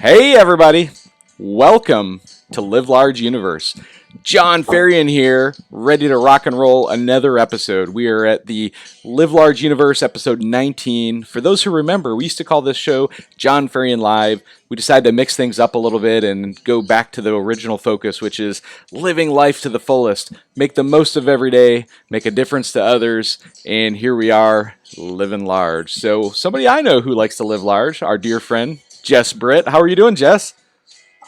Hey everybody, welcome to LiveLARGE Universe. John Farian here, ready to rock and roll another episode. We are at the LiveLARGE Universe episode 19. For those who remember, we used to call this show John Farian Live. We decided to mix things up a little bit and go back to the original focus, which is living life to the fullest. Make the most of every day, make a difference to others, and here we are, living large. So somebody I know who likes to live large, our dear friend, Jess Britt. How are you doing, Jess?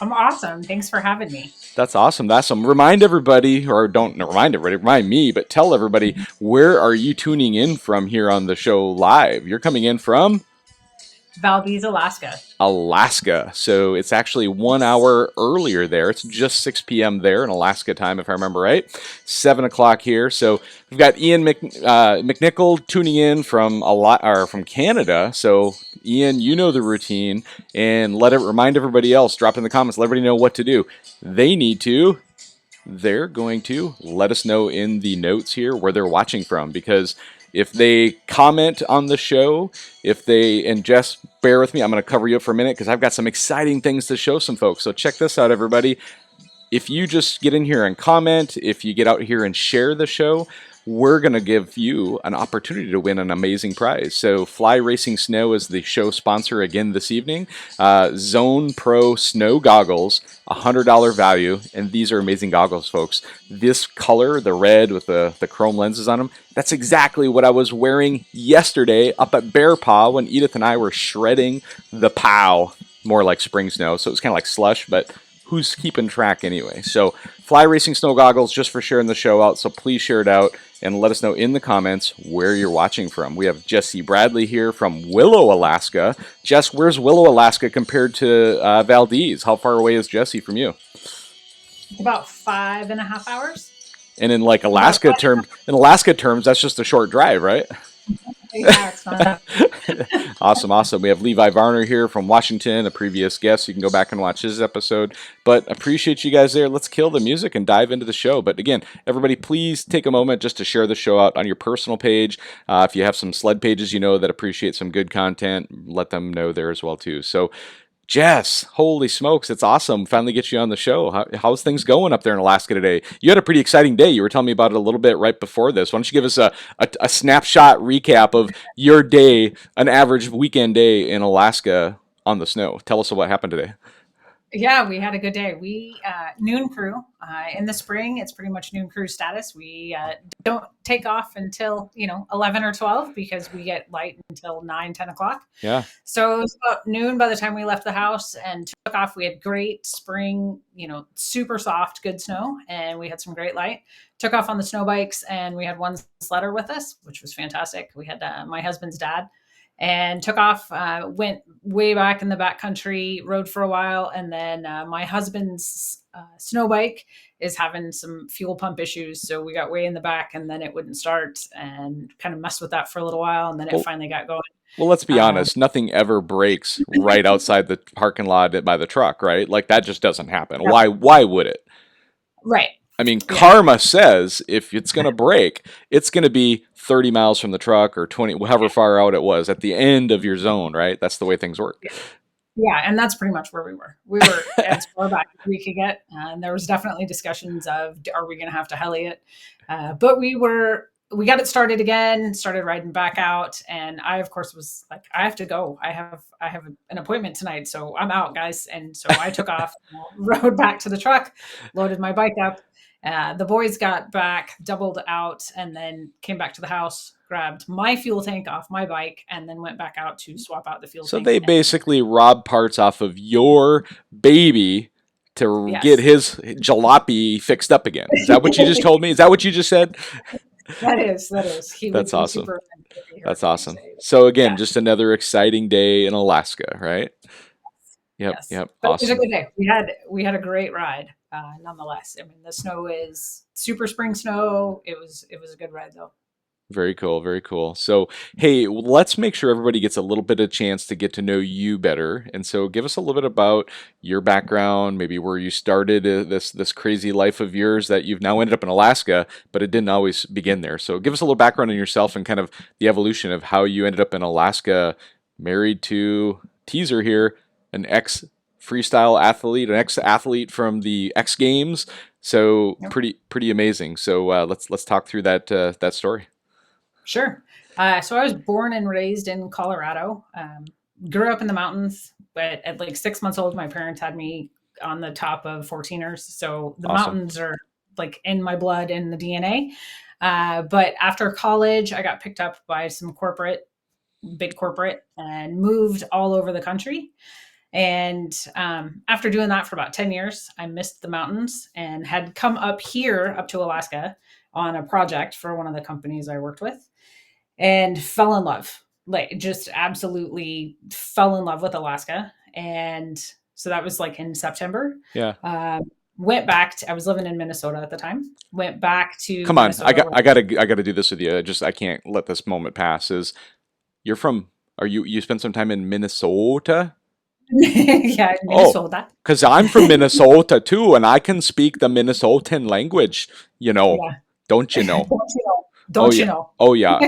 I'm awesome. Thanks for having me. That's awesome. That's awesome. Remind everybody, or don't remind everybody, remind me, but tell everybody, where are you tuning in from here on the show live? You're coming in from? Valdez, Alaska. Alaska. So it's actually 1 hour earlier there. It's just 6 p.m. there in Alaska time, if I remember right. 7 o'clock here. So we've got Ian McNichol tuning in from Canada. So Ian, you know the routine, and remind everybody else. Drop in the comments. Let everybody know what to do. They're going to let us know in the notes here where they're watching from, because if they comment on the show, and Jess, bear with me, I'm going to cover you up for a minute because I've got some exciting things to show some folks. So check this out, everybody. If you just get in here and comment, if you get out here and share the show, we're going to give you an opportunity to win an amazing prize. So Fly Racing Snow is the show sponsor again this evening. Zone Pro Snow Goggles, $100 value, and these are amazing goggles, folks. This color, the red with the chrome lenses on them, that's exactly what I was wearing yesterday up at Bear Paw when Edith and I were shredding the POW, more like spring snow, so it was kind of like slush, but who's keeping track anyway? So Fly Racing Snow Goggles, just for sharing the show out, so please share it out and let us know in the comments where you're watching from. We have Jessie Bradley here from Willow, Alaska. Jess, where's Willow, Alaska compared to Valdez? How far away is Jessie from you? About 5.5 hours. And in like Alaska terms, that's just a short drive, right? Yeah, it's fine. Awesome. We have Levi Varner here from Washington, a previous guest. You can go back and watch his episode. But appreciate you guys there. Let's kill the music and dive into the show. But again, everybody, please take a moment just to share the show out on your personal page. If you have some sled pages that appreciate some good content, let them know there as well too. So Jess, holy smokes, it's awesome. Finally get you on the show. How's things going up there in Alaska today? You had a pretty exciting day. You were telling me about it a little bit right before this. Why don't you give us a snapshot recap of your day, an average weekend day in Alaska on the snow? Tell us what happened today. Yeah, we had a good day. We noon crew. In the spring, it's pretty much noon crew status. We don't take off until 11 or 12 because we get light until 9, 10 o'clock. Yeah. So it was about noon by the time we left the house and took off. We had great spring, super soft, good snow, and we had some great light. Took off on the snow bikes, and we had one sledder with us, which was fantastic. We had my husband's dad. And took off, went way back in the backcountry, rode for a while, and then my husband's snow bike is having some fuel pump issues, so we got way in the back, and then it wouldn't start, and kind of messed with that for a little while, and then it finally got going. Well, let's be honest, nothing ever breaks right outside the parking lot by the truck, right? Like, that just doesn't happen. Yeah. Why would it? Right. I mean, karma says if it's going to break, it's going to be 30 miles from the truck or 20, however far out it was at the end of your zone, right? That's the way things work. Yeah, and that's pretty much where we were. We were as far back as we could get, and there was definitely discussions of, are we going to have to heli it? But we got it started again, started riding back out, and I, of course, was like, I have to go. I have an appointment tonight, so I'm out, guys. And so I took off, rode back to the truck, loaded my bike up. The boys got back, doubled out, and then came back to the house, grabbed my fuel tank off my bike, and then went back out to swap out the fuel tank. So they basically robbed parts off of your baby to get his jalopy fixed up again. Is that what you just told me? Is that what you just said? That is. That's awesome. That's awesome. So again, just another exciting day in Alaska, right? Yep. But awesome. It was a good day. We had a great ride, nonetheless. I mean, the snow is super spring snow. It was a good ride though. Very cool. So, hey, let's make sure everybody gets a little bit of chance to get to know you better. And so give us a little bit about your background, maybe where you started this crazy life of yours that you've now ended up in Alaska, but it didn't always begin there. So give us a little background on yourself and kind of the evolution of how you ended up in Alaska, married to, teaser here, an freestyle athlete, an ex-athlete from the X Games. So Yep. pretty amazing. So let's talk through that story. Sure. So I was born and raised in Colorado. Grew up in the mountains, but at like 6 months old, my parents had me on the top of 14ers. So the Awesome. mountains are like in my blood, in the DNA. But after college, I got picked up by some big corporate, and moved all over the country. And after doing that for about 10 years, I missed the mountains and had come up here, up to Alaska, on a project for one of the companies I worked with, and fell in love. Like, just absolutely fell in love with Alaska. And so that was like in September. Yeah. Went back to, I was living in Minnesota at the time. Went back to Come on, Minnesota. I gotta do this with you. I can't let this moment pass. You're from? Are you spent some time in Minnesota? Yeah, Oh, Minnesota. because I'm from Minnesota too, and I can speak the Minnesotan language. You know, Yeah. don't you know? Don't you know? Oh Don't you yeah. know? Oh yeah.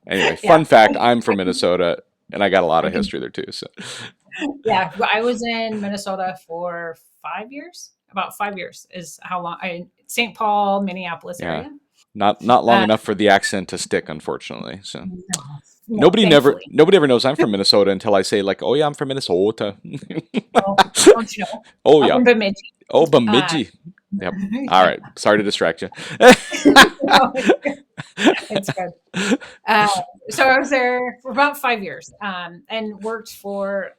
Anyway, Yeah. fun fact: I'm from Minnesota, and I got a lot I of can, history there too. So yeah, I was in Minnesota for 5 years. About 5 years is how long. St. Paul, Minneapolis yeah, area. not long Uh, enough for the accent to stick, unfortunately. So no, no, thankfully. nobody ever knows I'm from Minnesota until I say like, oh yeah, I'm from Minnesota. No, don't you know? Oh Up yeah. in Bemidji. Oh, Uh, Bemidji. Yep. All yeah. right. Sorry to distract you. No, it's good. Uh, so I was there for about 5 years, and worked for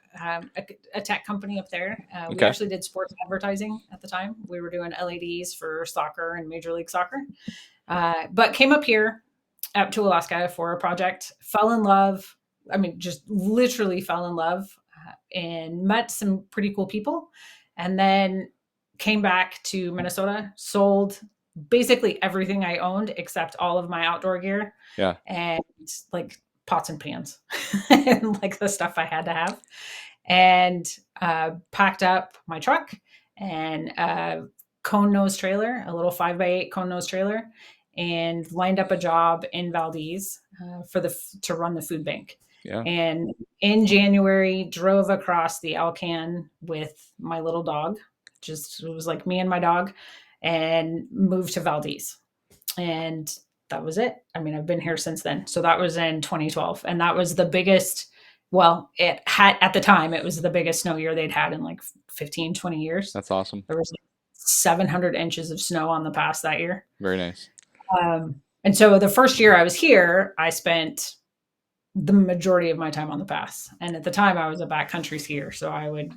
a tech company up there. We Okay. actually did sports advertising at the time. We were doing LEDs for soccer and Major League Soccer. But came up here, up to Alaska for a project, fell in love. I mean, just literally fell in love, and met some pretty cool people. And then came back to Minnesota, sold basically everything I owned except all of my outdoor gear Yeah. and like pots and pans and like the stuff I had to have. And packed up my truck and cone nose trailer, a little 5x8 cone nose trailer, and lined up a job in Valdez to run the food bank. Yeah. And in January, drove across the Alcan with my little dog. Just it was like me and my dog, and moved to Valdez. And that was it. I mean, I've been here since then. So that was in 2012, and that was the biggest. Well, it had at the time it was the biggest snow year they'd had in like 15, 20 years. That's awesome. There was like 700 inches of snow on the pass that year. Very nice. And so the first year I was here, I spent the majority of my time on the pass. And at the time I was a backcountry skier. So I would,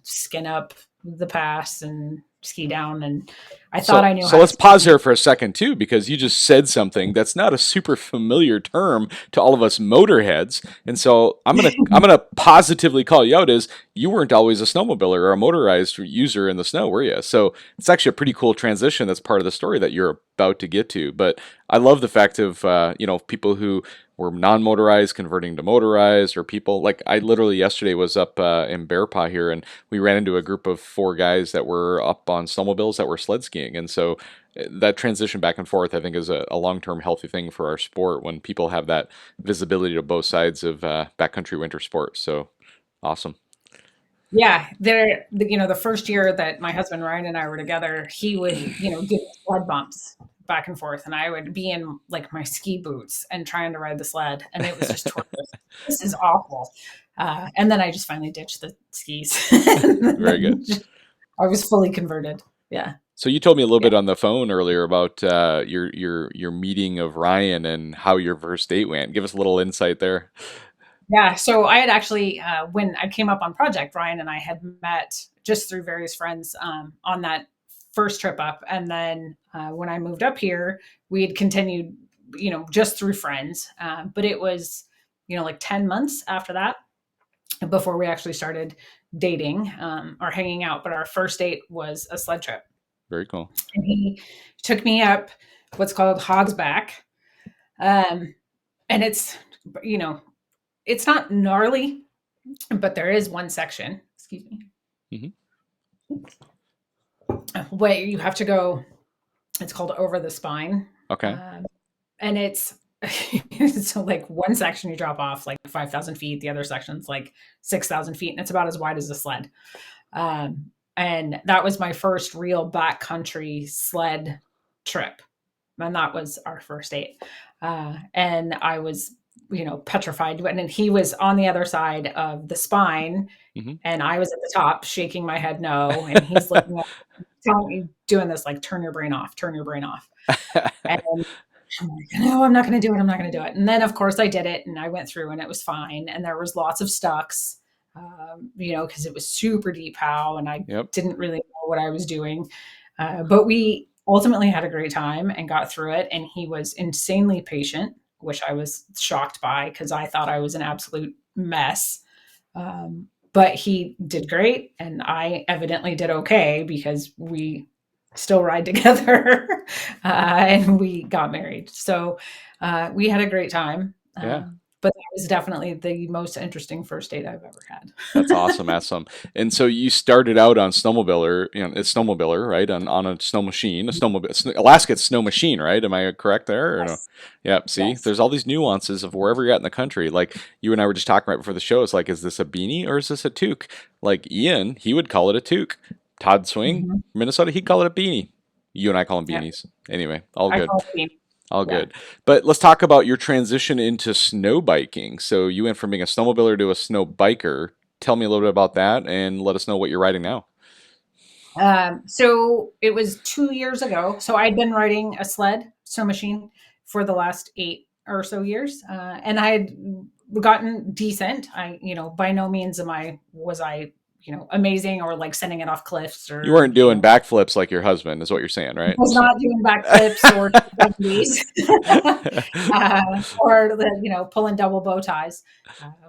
skin up the pass and ski down. And I thought I knew So how to let's ski. pause here for a second too, because you just said something that's not a super familiar term to all of us motorheads. And so I'm gonna positively call you out as you weren't always a snowmobiler or a motorized user in the snow, were you? So it's actually a pretty cool transition that's part of the story that you're about to get to. But I love the fact of people who were non-motorized converting to motorized, or people like I literally yesterday was up in Bear Paw here, and we ran into a group of 4 guys that were up on snowmobiles that were sled skiing. And so that transition back and forth, I think, is a long-term healthy thing for our sport when people have that visibility to both sides of backcountry winter sports. So awesome. Yeah, the first year that my husband Ryan and I were together, he would, give me sled bumps back and forth, and I would be in like my ski boots and trying to ride the sled, and it was just torturous. This is awful. And then I just finally ditched the skis. Very good. I was fully converted. Yeah. So you told me a little Yeah. bit on the phone earlier about your meeting of Ryan and how your first date went. Give us a little insight there. Yeah. So I had actually, when I came up on project, Ryan and I had met just through various friends on that first trip up. And then when I moved up here, we had continued, just through friends. But it was, like 10 months after that before we actually started dating or hanging out. But our first date was a sled trip. Very cool. And he took me up what's called Hog's Back. And it's, it's not gnarly, but there is one section, excuse me, where you have to go. It's called Over the Spine. Okay. And it's So like one section you drop off like 5,000 feet, the other section's like 6,000 feet, and it's about as wide as a sled. And that was my first real backcountry sled trip. And that was our first date. And I was, petrified. And he was on the other side of the spine, Hmm. and I was at the top shaking my head no. And he's looking at me, telling me, doing this like, turn your brain off, turn your brain off. And I'm like, no, I'm not going to do it. I'm not going to do it. And then, of course, I did it, and I went through, and it was fine. And there was lots of stucks, because it was super deep how, and I Yep. didn't really know what I was doing. But we ultimately had a great time and got through it. And he was insanely patient, which I was shocked by because I thought I was an absolute mess. But he did great, and I evidently did okay because we still ride together, and we got married. So we had a great time. Yeah. But that was definitely the most interesting first date I've ever That's had. awesome. Awesome. And so you started out on snowmobiler, it's snowmobiler, right? On a snow machine, a snowmobile, Alaska it's snow machine, right? Am I correct there or no? Yes. Yeah. See, Yes. there's all these nuances of wherever you're at in the country. Like you and I were just talking right before the show. It's like, is this a beanie or is this a toque? Like Ian, he would call it a toque. Todd Swing, Hmm. Minnesota, he'd call it a beanie. You and I call them Yeah. beanies. Anyway, all I good. call it being. All Yeah. good. But let's talk about your transition into snow biking. So you went from being a snowmobiler to a snow biker. Tell me a little bit about that and let us know what you're riding now. So it was 2 years ago. So I'd been riding a sled, snow machine, for the last 8 or so years, and I had gotten decent. By no means was I, amazing or like sending it off cliffs You or weren't doing backflips like your husband, is what you're saying, right? was So. not doing backflips or 70s, or pulling double bow ties.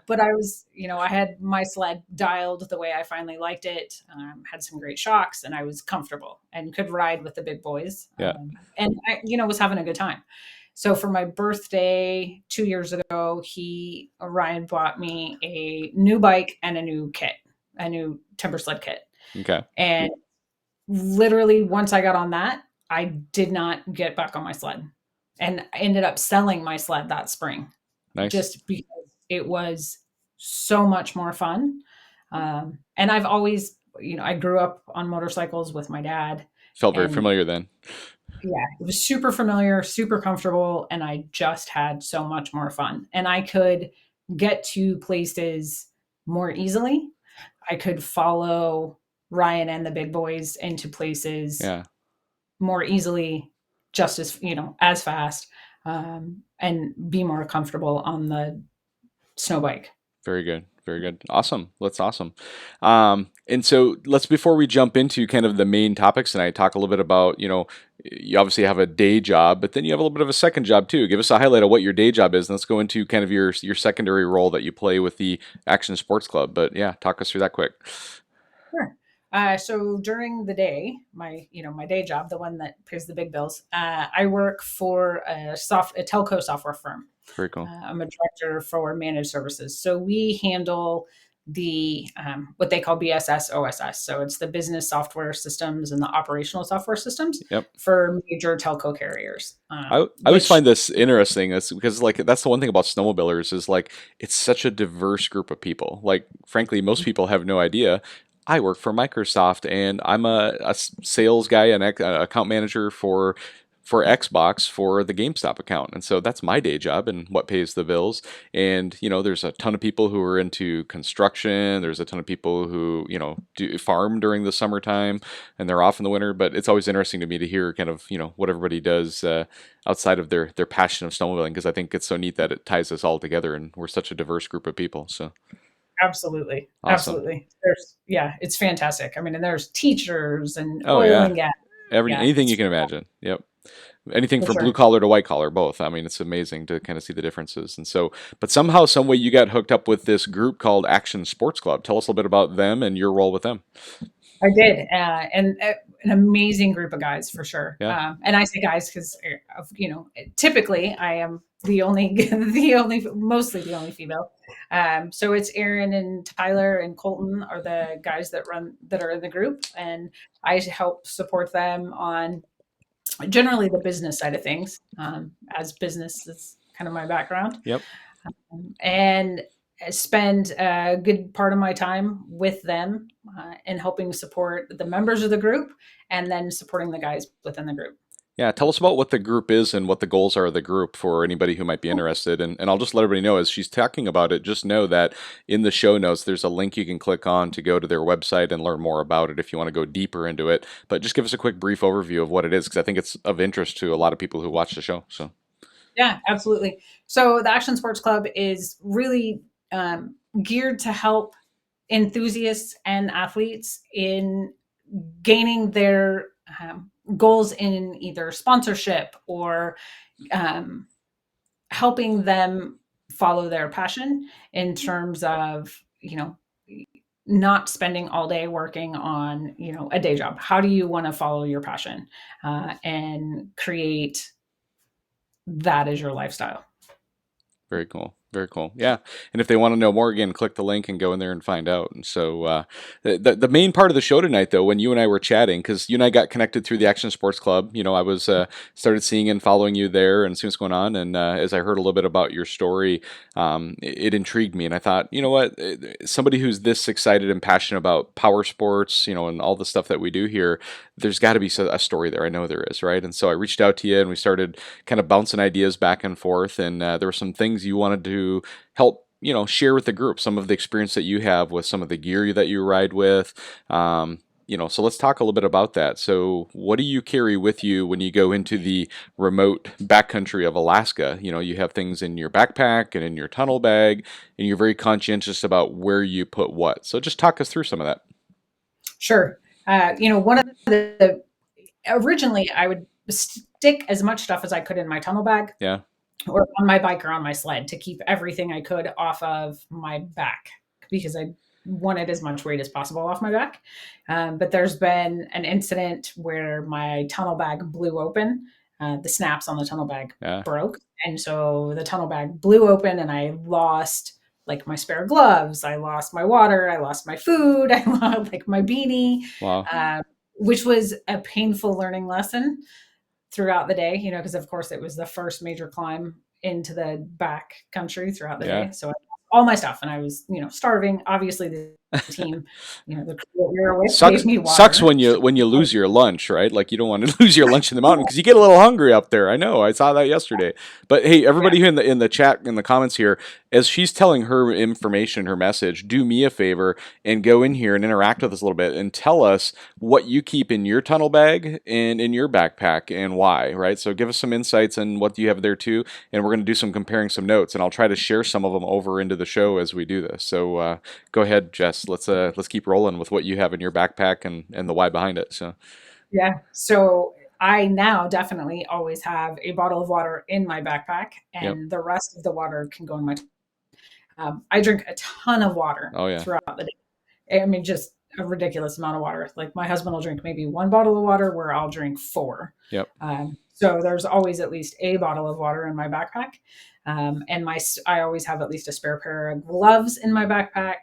But I was, I had my sled dialed the way I finally liked it. Had some great shocks, and I was comfortable and could ride with the big boys. Yeah. And I, was having a good time. So for my birthday 2 years ago, Ryan bought me a new bike and a new kit, a new timber sled kit. Okay. And literally once I got on that, I did not get back on my sled, and I ended up selling my sled that spring Nice. just because it was so much more fun. And I've always, I grew up on motorcycles with my dad, Felt very and familiar then. yeah, it was super familiar, super comfortable, and I just had so much more fun. And I could get to places more easily. I could follow Ryan and the big boys into places Yeah. more easily, just as, as fast, and be more comfortable on the snow bike. Very good. Very good. Awesome. That's awesome. And so let's, before we jump into kind of the main topics tonight, talk a little bit about, you obviously have a day job, but then you have a little bit of a second job too. Give us a highlight of what your day job is. And let's go into kind of your secondary role that you play with the Action Sports Club. But yeah, talk us through that quick. Sure. So during the day, my day job, the one that pays the big bills, I work for a telco software firm. Very cool. I'm a director for managed services. So we handle the what they call BSS OSS. So it's the business software systems and the operational software systems Yep. for major telco carriers. I always Which find this interesting. That's because like that's the one thing about snowmobilers is like it's such a diverse group of people. Like frankly, most people have no idea. I work for Microsoft and I'm a sales guy and account manager for Xbox for the GameStop account. And so that's my day job and what pays the bills. And, there's a ton of people who are into construction. There's a ton of people who, do farm during the summertime and they're off in the winter. But it's always interesting to me to hear kind of, what everybody does outside of their passion of snowmobiling because I think it's so neat that it ties us all together and we're such a diverse group of people. So absolutely, awesome. absolutely. It's fantastic. I mean, and there's teachers and Oh, oil yeah. and gas. Yeah, Anything it's you can imagine. Yep. Anything for from blue sure. collar to white collar, both. I mean, it's amazing to kind of see the differences. And so, but somehow, some way, you got hooked up with this group called Action Sports Club. Tell us a little bit about them and your role with them. I did, and an amazing group of guys for sure. Yeah. And I say guys because typically I am the only, mostly the only female. So it's Aaron and Tyler and Colton are the guys that are in the group, and I help support them on generally the business side of things, as businesses. kind of my background, Yep. and spend a good part of my time with them and helping support the members of the group and then supporting the guys within the group. Yeah, tell us about what the group is and what the goals are of the group for anybody who might be interested. And I'll just let everybody know as she's talking about it, just know that in the show notes, there's a link you can click on to go to their website and learn more about it if you want to go deeper into it. But just give us a quick brief overview of what it is, because I think it's of interest to a lot of people who watch the show. So, Yeah, absolutely. So the Action Sports Club is really geared to help enthusiasts and athletes in gaining their goals in either sponsorship or um, helping them follow their passion in terms of, not spending all day working on, a day job. How do you want to follow your passion and create that as your lifestyle? very cool. Very cool. Yeah. And if they want to know more, again, click the link and go in there and find out. And so the main part of the show tonight, though, when you and I were chatting, because you and I got connected through the Action Sports Club, I was started seeing and following you there and seeing what's going on. And as I heard a little bit about your story, it intrigued me. And I thought, you know what, somebody who's this excited and passionate about power sports, and all the stuff that we do here, there's got to be a story there. I know there is, right? And so I reached out to you and we started kind of bouncing ideas back and forth. And there were some things you wanted to help share with the group, some of the experience that you have with some of the gear that you ride with. So let's talk a little bit about that. So what do you carry with you when you go into the remote backcountry of Alaska? You have things in your backpack and in your tunnel bag, and you're very conscientious about where you put what. So just talk us through some of that. Sure. One of the originally I would stick as much stuff as I could in my tunnel bag Yeah. or on my bike or on my sled to keep everything I could off of my back because I wanted as much weight as possible off my back. But there's been an incident where my tunnel bag blew open. The snaps on the tunnel bag Yeah. broke. And so the tunnel bag blew open and I lost like my spare gloves. I lost my water. I lost my food. I lost like my beanie, Wow. which was a painful learning lesson throughout the day, because of course it was the first major climb into the back country throughout the Yeah. day. So I lost all my stuff and I was, starving. Obviously the team, the crew that we were with gave me Sucks water. when you lose your lunch, right? Like you don't want to lose your lunch in the mountain because you get a little hungry up there. I know. I saw that yesterday. But hey, everybody Yeah. who in the chat in the comments here, as she's telling her information, her message, do me a favor and go in here and interact with us a little bit and tell us what you keep in your tunnel bag and in your backpack and why, right? So give us some insights on what you have there too, and we're going to do some comparing some notes, and I'll try to share some of them over into the show as we do this. So go ahead, Jess. Let's keep rolling with what you have in your backpack and the why behind it. So Yeah. So I now definitely always have a bottle of water in my backpack yep. and the rest of the water can go in my I drink a ton of water Oh yeah. throughout the day. I mean, just a ridiculous amount of water. Like my husband will drink maybe one bottle of water where I'll drink four. Yep. So there's always at least a bottle of water in my backpack. And I always have at least a spare pair of gloves in my backpack.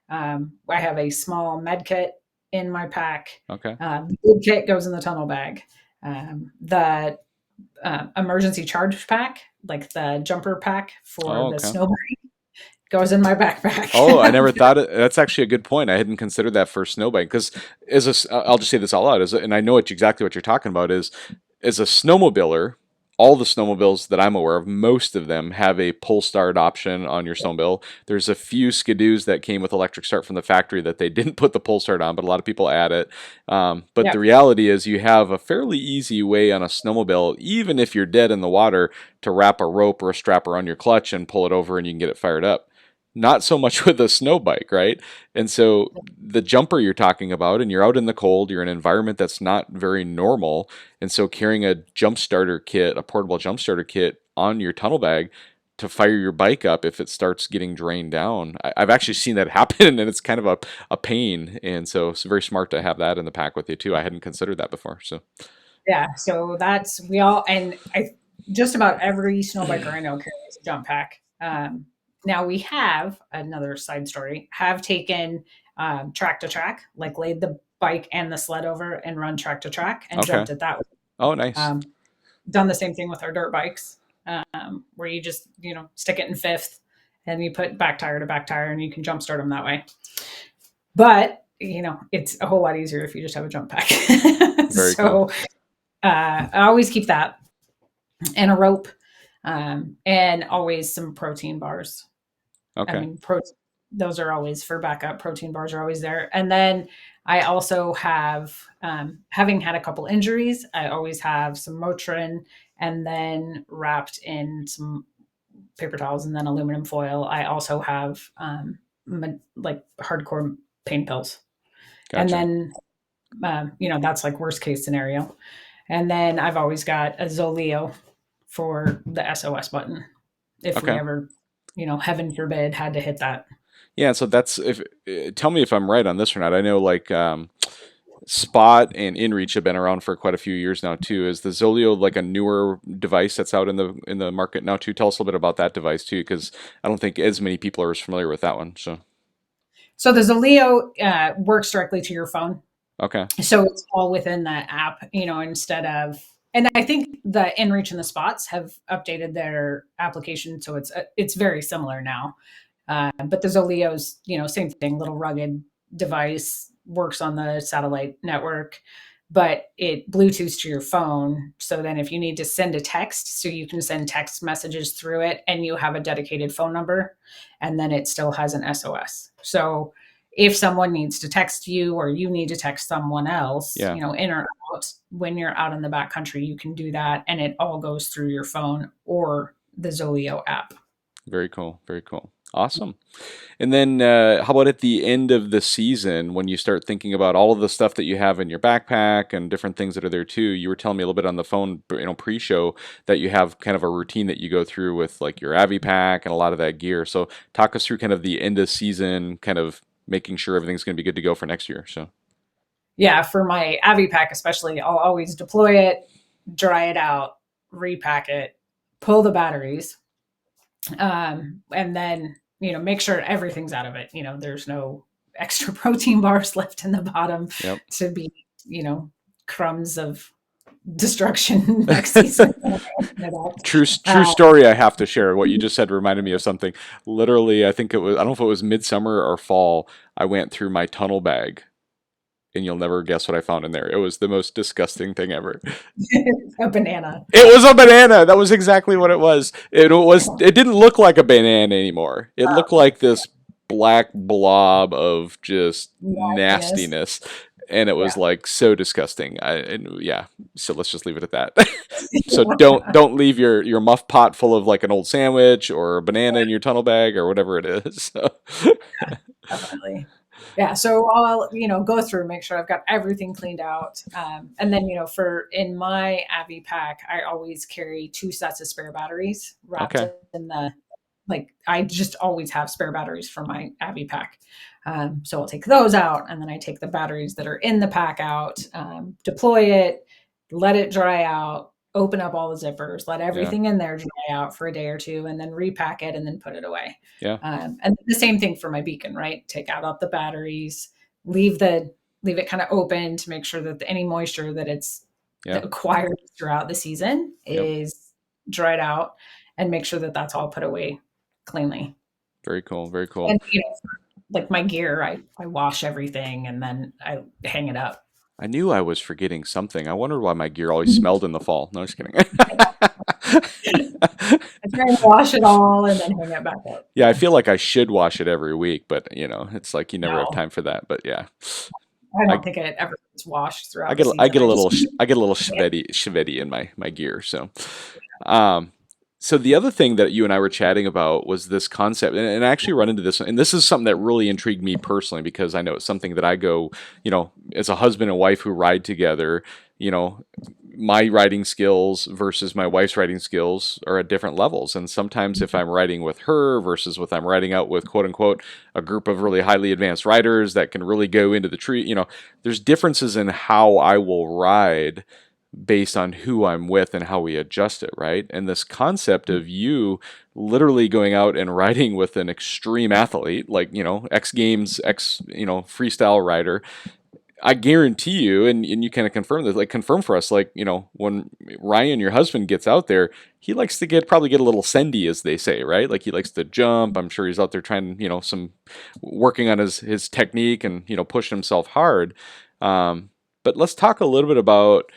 I have a small med kit in my pack. Okay. The big kit goes in the tunnel bag. The emergency charge pack, like the jumper pack for Oh, the okay. snowboard, goes in my backpack. Oh, I never thought it. That's actually a good point. I hadn't considered that for snowboarding because I'll just say this all out, and I know exactly what you're talking about, is as a snowmobiler, all the snowmobiles that I'm aware of, most of them have a pull start option on your snowmobile. There's a few Skidoos that came with electric start from the factory that they didn't put the pull start on, but a lot of people add it. But Yeah. the reality is you have a fairly easy way on a snowmobile, even if you're dead in the water, to wrap a rope or a strap around your clutch and pull it over and you can get it fired up. Not so much with a snow bike, right? And so the jumper you're talking about, and you're out in the cold, you're in an environment that's not very normal. And so carrying a jump starter kit, a portable jump starter kit on your tunnel bag to fire your bike up if it starts getting drained down. I've actually seen that happen, and it's kind of a pain. And so it's very smart to have that in the pack with you too. I hadn't considered that before. So Yeah. So we all, and I, just about every snow biker I know carries a jump pack. Now we have another side story, have taken track to track, like laid the bike and the sled over and run track to track and okay. jumped it that way. Oh, nice. Done the same thing with our dirt bikes. where you just, stick it in fifth and you put back tire to back tire and you can jump start them that way. But, it's a whole lot easier if you just have a jump pack. Very cool. So I always keep that and a rope, and always some protein bars. Okay. I mean, those are always for backup. Protein bars are always there. And then I also have, having had a couple injuries, I always have some Motrin, and then wrapped in some paper towels and then aluminum foil. I also have like hardcore pain pills. Gotcha. And then, that's like worst case scenario. And then I've always got a Zoleo for the SOS button if we Okay. ever, heaven forbid, had to hit that. Yeah, so that's if tell me if I'm right on this or not. I know like Spot and InReach have been around for quite a few years now too. Is the Zoleo like a newer device that's out in the market now too? Tell us a little bit about that device too, because I don't think as many people are as familiar with that one. So the Zoleo works directly to your phone. Okay. So it's all within the app, instead of, and I think the InReach and the Spots have updated their application, so it's very similar now. But the Zoleo's, same thing, little rugged device, works on the satellite network, but it Bluetooths to your phone. So then if you need to send a text, so you can send text messages through it and you have a dedicated phone number, and then it still has an SOS. So if someone needs to text you or you need to text someone else, Yeah. In or out, when you're out in the backcountry, you can do that. And it all goes through your phone or the Zoleo app. Very cool. Very cool. Awesome. And then how about at the end of the season when you start thinking about all of the stuff that you have in your backpack and different things that are there too? You were telling me a little bit on the phone, pre-show that you have kind of a routine that you go through with like your Avi pack and a lot of that gear. So talk us through kind of the end of season, kind of making sure everything's going to be good to go for next year. So yeah, for my Avi pack especially, I'll always deploy it, dry it out, repack it, pull the batteries, and then make sure everything's out of it. There's no extra protein bars left in the bottom yep. to be crumbs of destruction next season. True story. I have to share. What you just said reminded me of something. Literally, I think it was, I don't know if it was midsummer or fall. I went through my tunnel bag, and you'll never guess what I found in there. It was the most disgusting thing ever. A banana. It was a banana. That was exactly what it was. It didn't look like a banana anymore. It looked like this black blob of just nastiness. And it was like so disgusting. So let's just leave it at that. So don't leave your muff pot full of like an old sandwich or a banana in your tunnel bag or whatever it is. So. Yeah, definitely. Yeah, so I'll go through, make sure I've got everything cleaned out, and then in my Avi pack, I always carry 2 sets of spare batteries wrapped in the, like, I just always have spare batteries for my Avi pack. So I'll take those out, and then I take the batteries that are in the pack out, deploy it, let it dry out, open up all the zippers, let everything in there dry out for a day or two, and then repack it and then put it away. Yeah. And the same thing for my beacon, right? Take out the batteries, leave it kind of open to make sure that any moisture that it's acquired throughout the season is dried out, and make sure that that's all put away cleanly. Very cool. Very cool. And like my gear, I wash everything and then I hang it up. I knew I was forgetting something. I wondered why my gear always smelled in the fall. No, just kidding. I try and wash it all and then hang it back up. Yeah, I feel like I should wash it every week, but it's like you never have time for that. But yeah, I don't think it ever gets washed throughout. I get a little Chevette in my gear. So, so the other thing that you and I were chatting about was this concept, and I actually run into this, and this is something that really intrigued me personally because I know it's something that I go, as a husband and wife who ride together, my riding skills versus my wife's riding skills are at different levels. And sometimes if I'm riding with her versus if I'm riding out with quote unquote a group of really highly advanced riders that can really go into the tree, there's differences in how I will ride based on who I'm with and how we adjust it, right? And this concept of you literally going out and riding with an extreme athlete, like, X Games, freestyle rider, I guarantee you, and you kind of confirm this, like confirm for us, like, when Ryan, your husband, gets out there, he likes to probably get a little sendy, as they say, right? Like he likes to jump. I'm sure he's out there trying, some working on his technique and, pushing himself hard. But let's talk a little bit about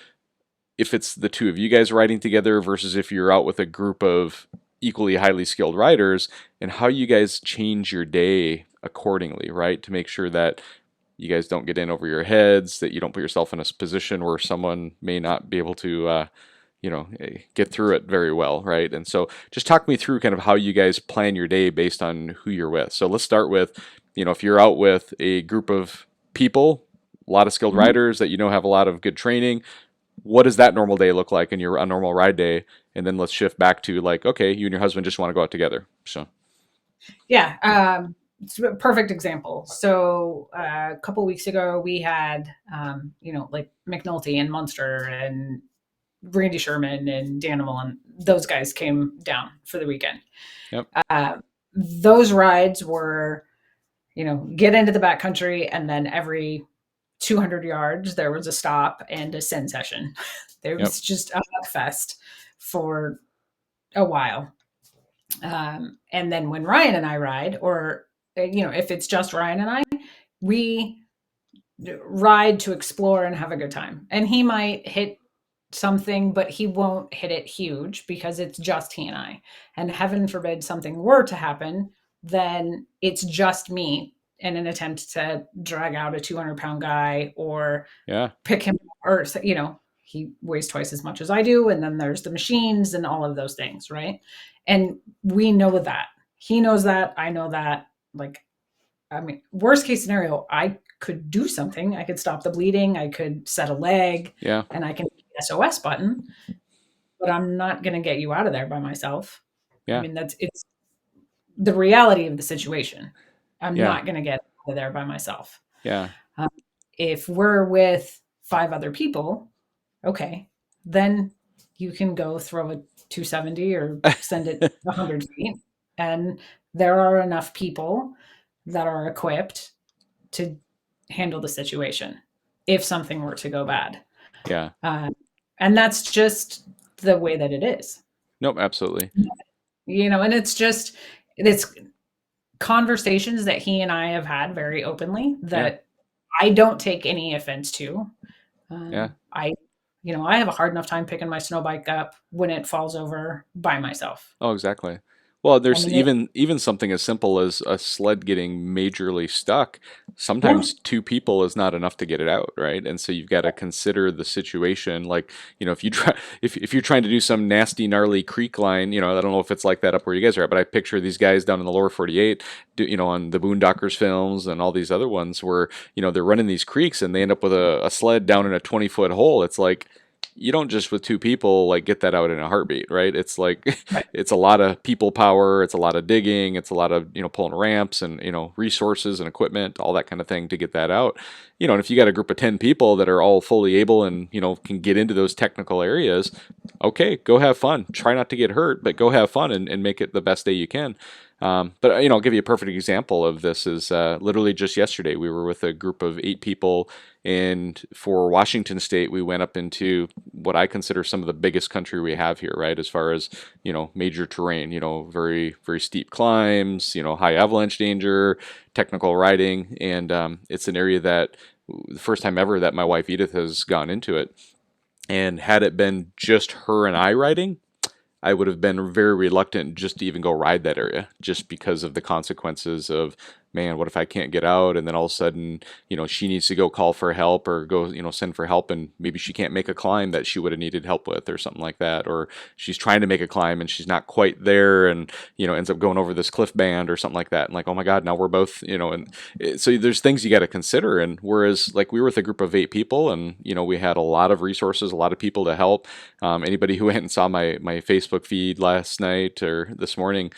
if it's the two of you guys riding together versus if you're out with a group of equally highly skilled riders, and how you guys change your day accordingly, right? To make sure that you guys don't get in over your heads, that you don't put yourself in a position where someone may not be able to, get through it very well, right? And so just talk me through kind of how you guys plan your day based on who you're with. So let's start with, if you're out with a group of people, a lot of skilled Mhm. riders that have a lot of good training, what does that normal day look like in your a normal ride day? And then let's shift back to like, okay, you and your husband just want to go out together. So, Yeah, it's a perfect example. So a couple weeks ago, we had, like McNulty and Munster and Randy Sherman and Danimal, and those guys came down for the weekend. yep, Those rides were, get into the backcountry, and then every 200 yards, there was a stop and a send session. There yep, was just a fest for a while. And then when Ryan and I ride, or, if it's just Ryan and I, we ride to explore and have a good time. And he might hit something, but he won't hit it huge because it's just he and I. And heaven forbid something were to happen, then it's just me in an attempt to drag out a 200-pound guy or yeah, pick him, or, he weighs twice as much as I do. And then there's the machines and all of those things, right? And we know that. He knows that. I know that. Like, I mean, worst case scenario, I could do something. I could stop the bleeding. I could set a leg, yeah, and I can hit the SOS button, but I'm not going to get you out of there by myself. I yeah, mean, it's the reality of the situation. I'm yeah, not going to get out of there by myself. yeah, Um, if we're with 5 other people, okay, then you can go throw a 270 or send it 100 feet. And there are enough people that are equipped to handle the situation if something were to go bad. yeah. Uh, and that's just the way that it is, Nope, absolutely. and it's conversations that he and I have had very openly Yeah, that I don't take any offense to. yeah. I have a hard enough time picking my snow bike up when it falls over by myself. Oh, exactly. Well, I there's mean, even something as simple as a sled getting majorly stuck. yeah, Sometimes two people is not enough to get it out, right? And so you've got to consider the situation. Like, if you try if you're trying to do some nasty, gnarly creek line, I don't know if it's like that up where you guys are at, but I picture these guys down in the lower 48, on the Boondockers films and all these other ones where, they're running these creeks and they end up with a sled down in a 20-foot hole. It's like you don't just with two people like get that out in a heartbeat, right? It's like right. it's a lot of people power, it's a lot of digging, it's a lot of pulling ramps and resources and equipment, all that kind of thing to get that out. And if you got a group of 10 people that are all fully able and can get into those technical areas, okay, go have fun. Try not to get hurt, but go have fun and make it the best day you can. But I'll give you a perfect example of this. Is literally just yesterday we were with a group of 8 people, and for Washington State we went up into what I consider some of the biggest country we have here, right? As far as major terrain, very very steep climbs, high avalanche danger, technical riding, and it's an area that the first time ever that my wife Edith has gone into it. And had it been just her and I riding, I would have been very reluctant just to even go ride that area, just because of the consequences of, man, what if I can't get out? And then all of a sudden, she needs to go call for help or go, send for help, and maybe she can't make a climb that she would have needed help with or something like that. Or she's trying to make a climb and she's not quite there and, ends up going over this cliff band or something like that. And like, oh my God, now we're both, so there's things you got to consider. And whereas like we were with a group of 8 people and, we had a lot of resources, a lot of people to help. Anybody who went and saw my Facebook feed last night or this morning,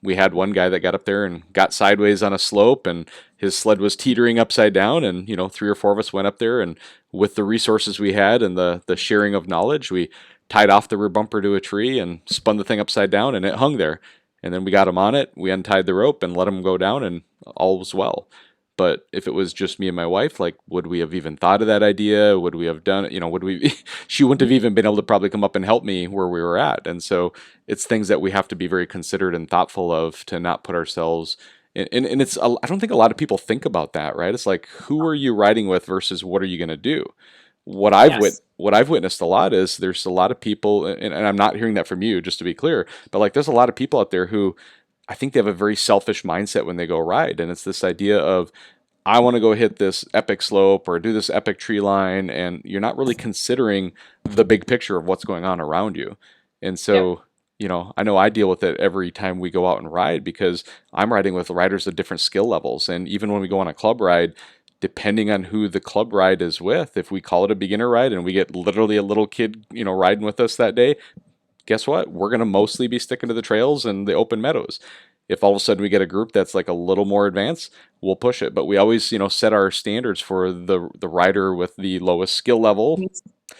we had one guy that got up there and got sideways on a slope and his sled was teetering upside down, and 3 or 4 of us went up there, and with the resources we had and the sharing of knowledge, we tied off the rear bumper to a tree and spun the thing upside down, and it hung there. And then we got him on it, we untied the rope and let him go down, and all was well. But if it was just me and my wife, like, would we have even thought of that idea? Would we have done it? Would we, she wouldn't have even been able to probably come up and help me where we were at. And so it's things that we have to be very considerate and thoughtful of to not put ourselves and it's, I don't think a lot of people think about that, right? It's like, who are you riding with versus what are you going to do? Yes. What I've witnessed a lot is there's a lot of people, and I'm not hearing that from you, just to be clear, but like there's a lot of people out there who I think they have a very selfish mindset when they go ride, and it's this idea of I want to go hit this epic slope or do this epic tree line, and you're not really considering the big picture of what's going on around you. And Yep. so, I know I deal with it every time we go out and ride because I'm riding with riders of different skill levels. And even when we go on a club ride, depending on who the club ride is with, if we call it a beginner ride and we get literally a little kid, riding with us that day, guess what? We're going to mostly be sticking to the trails and the open meadows. If all of a sudden we get a group that's like a little more advanced, we'll push it. But we always, set our standards for the rider with the lowest skill level.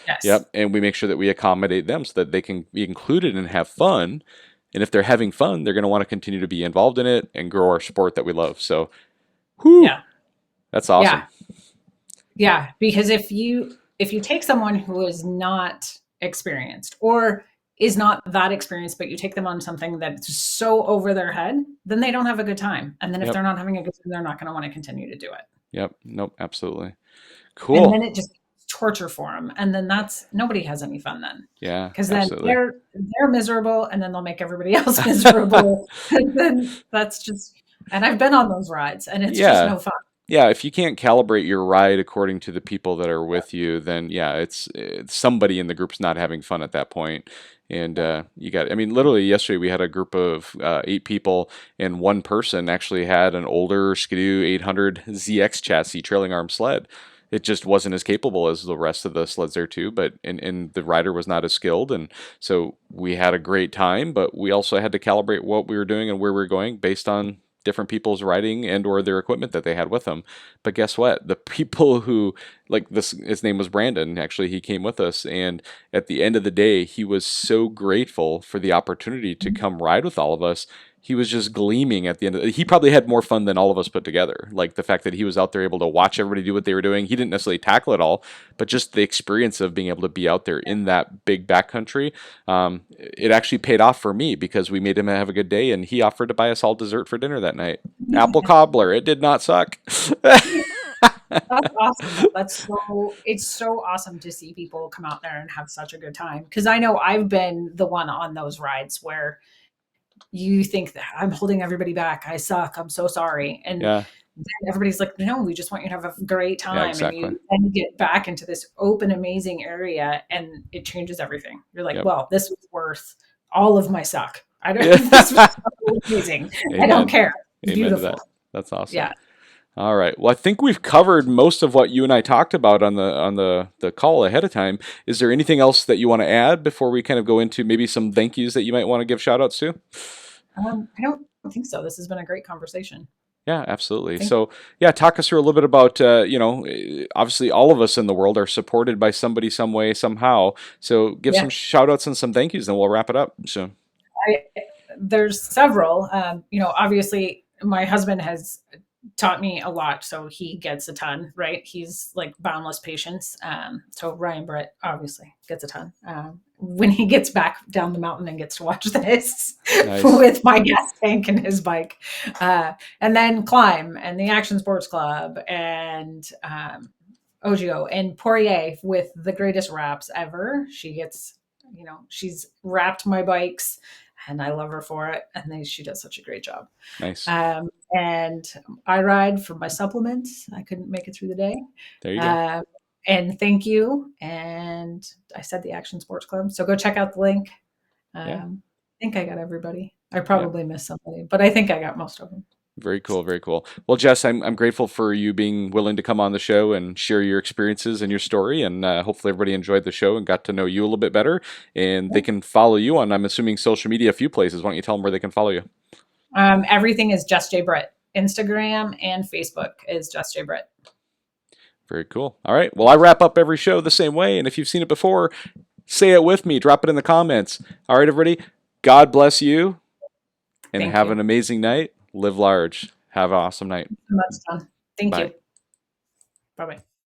Yes. Yep, and we make sure that we accommodate them so that they can be included and have fun. And if they're having fun, they're going to want to continue to be involved in it and grow our sport that we love. So, whew, Yeah. that's awesome. Yeah. Yeah. Because if you take someone who is not experienced or is not that experienced, but you take them on something that's so over their head, then they don't have a good time. And then if Yep, they're not having a good time, they're not going to want to continue to do it. yep, nope, absolutely. And Cool. then it just torture for them. And then that's nobody has any fun then. Yeah, Because then absolutely. they're miserable and then they'll make everybody else miserable. And then that's just and I've been on those rides and it's just Yeah, no fun. yeah, if you can't calibrate your ride according to the people that are with you, then yeah, it's somebody in the group's not having fun at that point. And you got, I mean, literally yesterday we had a group of 8 people, and one person actually had an older Skidoo 800 ZX chassis trailing arm sled. It just wasn't as capable as the rest of the sleds there too, but and the rider was not as skilled, and so we had a great time, but we also had to calibrate what we were doing and where we were going based on different people's riding and or their equipment that they had with them. But guess what? The people who like this, his name was Brandon. Actually, he came with us, and at the end of the day, he was so grateful for the opportunity to come ride with all of us. He was just gleaming at the end of it. He probably had more fun than all of us put together. Like the fact that he was out there able to watch everybody do what they were doing. He didn't necessarily tackle it all, but just the experience of being able to be out there in that big backcountry, it actually paid off for me because we made him have a good day, and he offered to buy us all dessert for dinner that night. Apple cobbler. It did not suck. That's awesome. Though. It's so awesome to see people come out there and have such a good time. Because I know I've been the one on those rides where you think that I'm holding everybody back. I suck. I'm so sorry. And Yeah. then everybody's like, no, we just want you to have a great Yeah. time. And Exactly. you then get back into this open, amazing area and it changes everything. You're like, Yep. well, this was worth all of my suck. I don't, Yeah. this was so amazing. I don't Amen. care. It's Amen to beautiful. that. That's awesome. Yeah. All right. Well, I think we've covered most of what you and I talked about on the call ahead of time. Is there anything else that you want to add before we kind of go into maybe some thank yous that you might want to give shout outs to? I don't think so. This has been a great conversation. Yeah, absolutely. Thank So, yeah, talk us through a little bit about, obviously all of us in the world are supported by somebody, some way, somehow. So, give Yeah. some shout outs and some thank yous, then we'll wrap it up. So, I, there's several. Obviously, my husband has taught me a lot, so he gets a ton. Right? He's like boundless patience. So Ryan Britt obviously gets a ton. When he gets back down the mountain and gets to watch this nice. with my gas tank and his bike, and then Climb and the Action Sports Club and Ogio and Poirier with the greatest wraps ever. She gets, she's wrapped my bikes and I love her for it. And she does such a great job. Nice. And I ride for my supplements. I couldn't make it through the day. There you go. And thank you. And I said the Action Sports Club. So go check out the link. Yeah. I think I got everybody. I Yeah. probably missed somebody, but I think I got most of them. Very cool. Very cool. Well, Jess, I'm grateful for you being willing to come on the show and share your experiences and your story. And hopefully everybody enjoyed the show and got to know you a little bit better. And they can follow you on, I'm assuming, social media, a few places. Why don't you tell them where they can follow you? Everything is Jess J. Britt. Instagram and Facebook is Jess J. Britt. Very cool. All right. Well, I wrap up every show the same way. And if you've seen it before, say it with me. Drop it in the comments. All right, everybody. God bless you. And Thank have you. an amazing night. Live large. Have an awesome night. Much fun. Thank Bye. you. Bye bye.